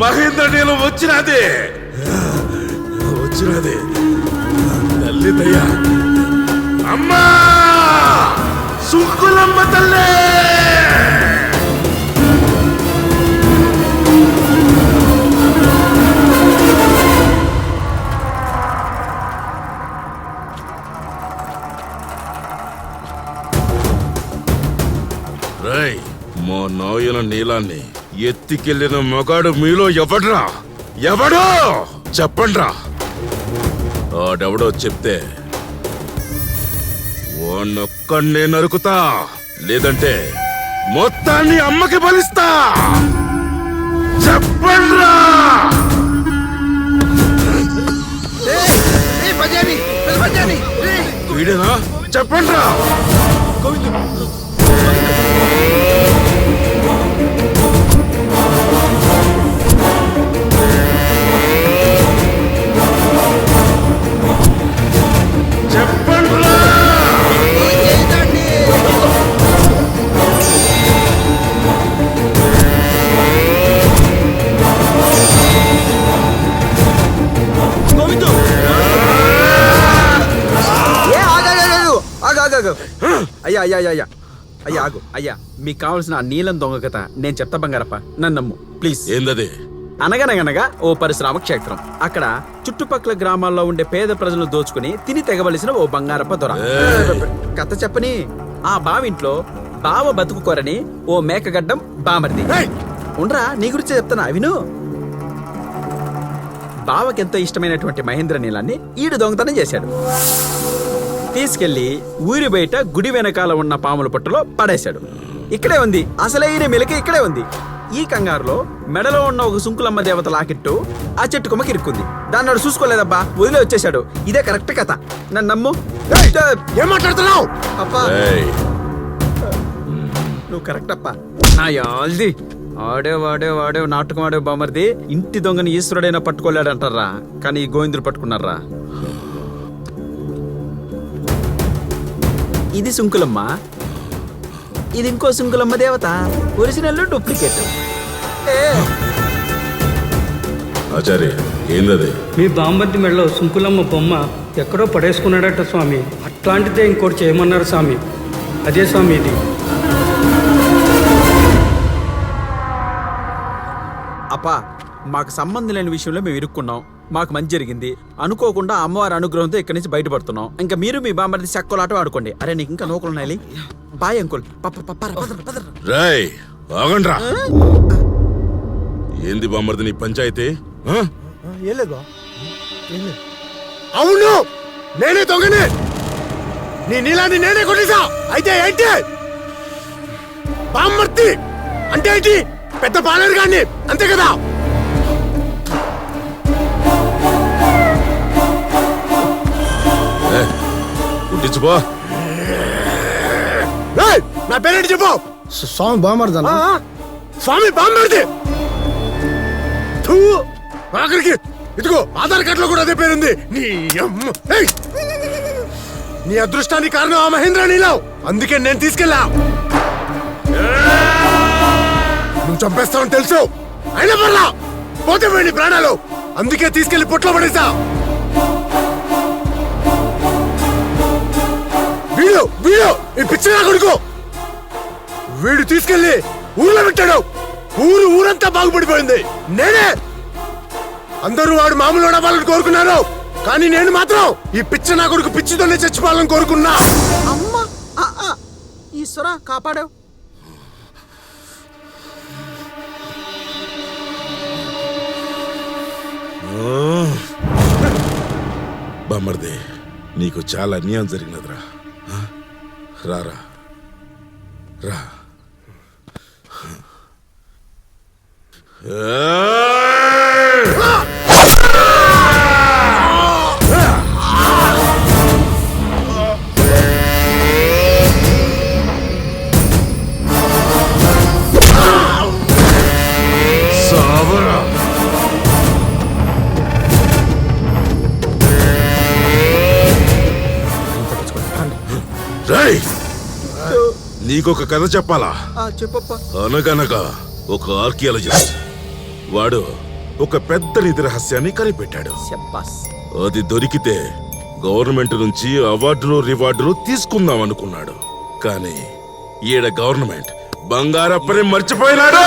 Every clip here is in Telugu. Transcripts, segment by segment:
మహేంద్ర నీలం వచ్చినది తల్లి దయ్య అమ్మా సుంకులమ్మ తల్లి. రై మా నాయన నీలాన్ని ఎత్తికెళ్ళిన మగాడు మీలో ఎవడో చెప్పండ్రా. ఆడెవడో చెప్తే వాణ్ణొక్కడే నరుకుతా, లేదంటే మొత్తాన్ని అమ్మకి బలిస్తా. చెప్పండ్రా. వీడేనా? చెప్పండ్రా. అయ్యా అయ్యా అయ్యా అయ్యా ఆగు అయ్యా, మీకు కావాల్సిన ఆ నీలం దొంగ కథ నేను చెప్తా బంగారప్ప, నన్ను నమ్ము ప్లీజ్. ఏందది? అనగనగనగా ఓ పరిశ్రమ క్షేత్రం. అక్కడ చుట్టుపక్కల గ్రామాల్లో ఉండే పేద ప్రజలను దోచుకుని తిని తెగవలసిన ఓ బంగారప్ప దొర. కథ చెప్పని ఆ బావింట్లో బావ బతుకుకోరని ఓ మేకగడ్డం బామర్ది. ఉండరా, నీ గురించి చెప్తానా విను. బావకెంతో ఇష్టమైనటువంటి మహేంద్ర నీలాన్ని ఈడు దొంగతనం చేశాడు. తీసుకెళ్లి ఊరి బయట గుడి వెనకాల ఉన్న పాముల పట్టులో పడేశాడు. ఇక్కడే ఉంది అసలైన మెలిక, ఇక్కడే ఉంది. ఈ కంగారులో మెడలో ఉన్న ఒక సుంకులమ్మ దేవత లాకెట్టు ఆ చెట్టు కొమ్మకి ఇరుక్కుంది. దాన్ని వాడు చూసుకోలేదబ్బా, వదిలే వచ్చేశాడు. ఇదే కరెక్ట్ కథ, నన్ను నమ్ము. ఏం మాట్లాడుతున్నావు? అప్పా నువ్వు కరెక్ట్ అప్పా. నా యాల్ది వాడే నాటకం ఆడే బామర్ది. ఇంటి దొంగని ఈశ్వరుడైనా పట్టుకోలేడంటారా, కానీ ఈ గోవిందుడు పట్టుకున్నారా. ఇది సుంకులమ్మ, ఇది ఇంకో సుంకులమ్మ దేవత. Original duplicate. ఆచార్య ఏందది? మీ బాంబర్ది మెడలో సుంకులమ్మ బొమ్మ ఎక్కడో పడేసుకున్నాడట స్వామి. అట్లాంటిదే ఇంకోటి చేయమన్నారు స్వామి. అదే స్వామి ఇది. అప్పా, మాకు సంబంధం లేని విషయంలో మేము ఇరుక్కున్నాం. మాకు మంచి జరిగింది. అనుకోకుండా అమ్మవారి అనుగ్రహంతో ఇక్కడి నుంచి బయటపడుతున్నాం. ఇంకా మీరు మీ బామ్మర్ది చెక్కలాట ఆడుకోండి. అరే నీకు ఇంకా నోకులున్నాయి. Bye uncle. రాయ్ ఆగండ్రా. ఏంది బామ్మర్ది నీ పంచాయతీ? అవును, నేనే దొంగనే. నీ నీలాన్ని నేనే కొట్టేశా. అయితే ఏంటి బామ్మర్ది అంటే ఏంటి? పెద్ద పాలేరు గాని అంతే కదా. పుట్టించుకో. నా పేరేంటి చెప్పు. స్వామి బామర్ది. స్వామి బామ్మర్ది. ఆఖరికి ఇదిగో ఆధార్ కార్డు లో కూడా అదే పేరుంది. నీ అదృష్టానికి కారణం ఆ మహేంద్ర నీలం. అందుకే నేను తీసుకెళ్ళా. నువ్వు చంపేస్తావని తెలుసు, అయినా పర్లా పోతే పోయి ప్రాణాలు. అందుకే తీసుకెళ్లి పొట్లో పడేసా. వీడు ఈ పిచ్చనా కొడుకు. వీడు తీసుకెళ్లి ఊర్లో పెట్టాడు. ఊరంతా బాగుపడిపోయింది. నేనే అందరూ వాడు మామూలు అవ్వాలని కోరుకున్నారు, కానీ నేను మాత్రం ఈ పిచ్చనా కొడుకు పిచ్చితోనే చచ్చిపోవాలని కోరుకున్నా. అమ్మా ఈశ్వరా కాపాడావు. బామ్మర్ది నీకు చాలా అన్యాయం జరిగినదిరా. రారా రా. నీకొక కథ చెప్పాలా? చెప్పప్పా. అనగనగా ఒక ఆర్కియాలజిస్ట్ వాడు ఒక పెద్ద నిధి రహస్యాన్ని కనిపెట్టాడు. శబ్బాస్. అది దొరికితే గవర్నమెంట్ నుంచి అవార్డులు రివార్డులు తీసుకుందాం అనుకున్నాడు. కానీ ఈడ గవర్నమెంట్ బంగారప్పని మర్చిపోయినాడు.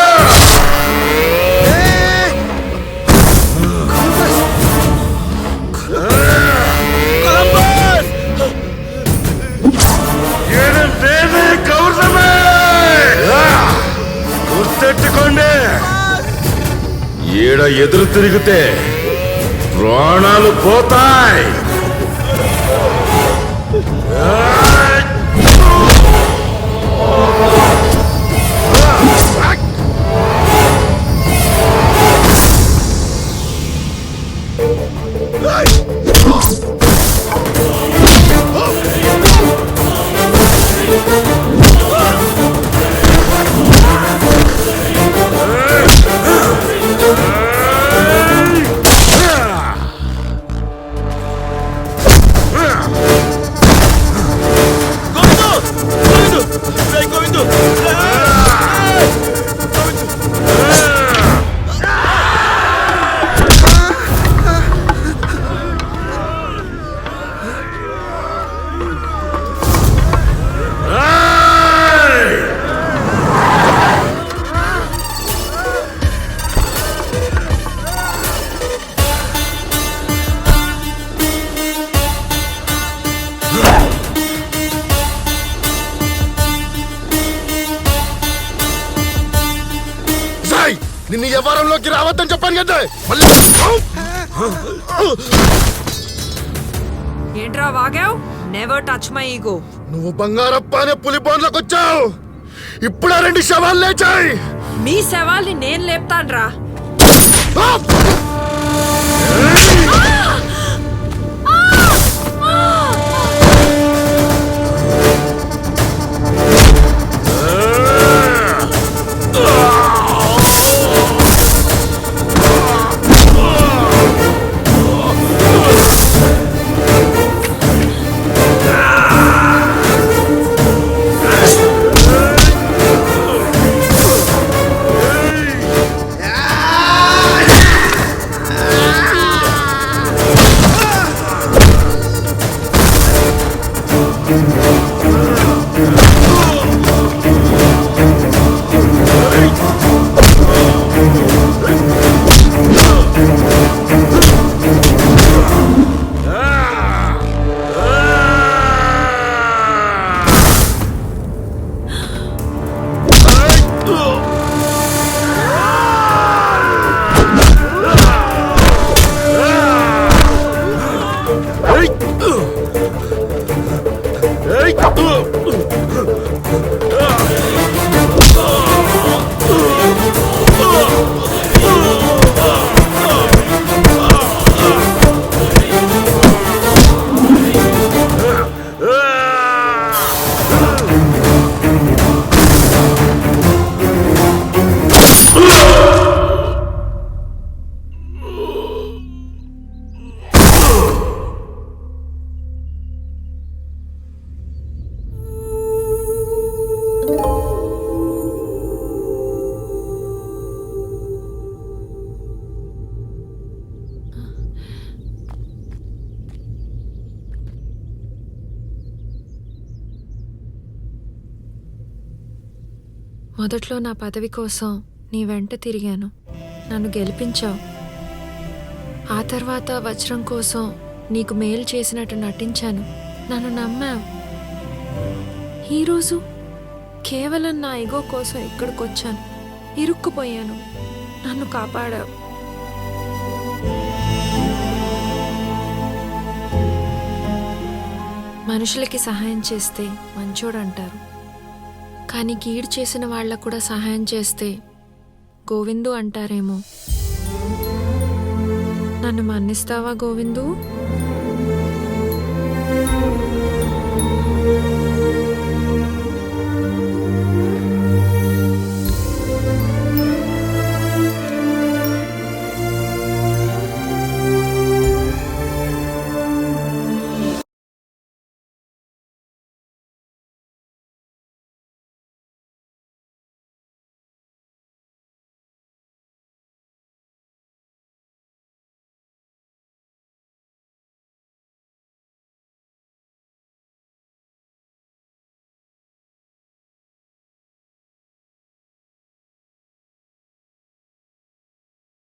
గుర్తెట్టుకోండి, ఈడ ఎదురు తిరిగితే ప్రాణాలు పోతాయి. నిన్ను వ్యవహారంలోకి రావద్దని చెప్పాను కదా. మళ్ళీ ఏంట్రా వాగావ్? Never touch my ego. నువ్వు బంగారప్ప అనే పులి బోన్లోకి వచ్చావు. ఇప్పుడు 2 శవాలు లేచాయి. మీ శవాల్ని నేను లేపుతాన్రా. మొదట్లో నా పదవి కోసం నీ వెంట తిరిగాను, నన్ను గెలిపించావు. ఆ తర్వాత వజ్రం కోసం నీకు మేలు చేసినట్టు నటించాను, నన్ను నమ్మావు. ఈరోజు కేవలం నా ఈగో కోసం ఇక్కడికి వచ్చాను, ఇరుక్కుపోయాను, నన్ను కాపాడావు. మనుషులకి సహాయం చేస్తే మంచోడు అంటారు, కానీ కీడు చేసిన వాళ్ళకు కూడా సహాయం చేస్తే గోవిందు అంటారేమో. నన్ను మన్నిస్తావా గోవిందు?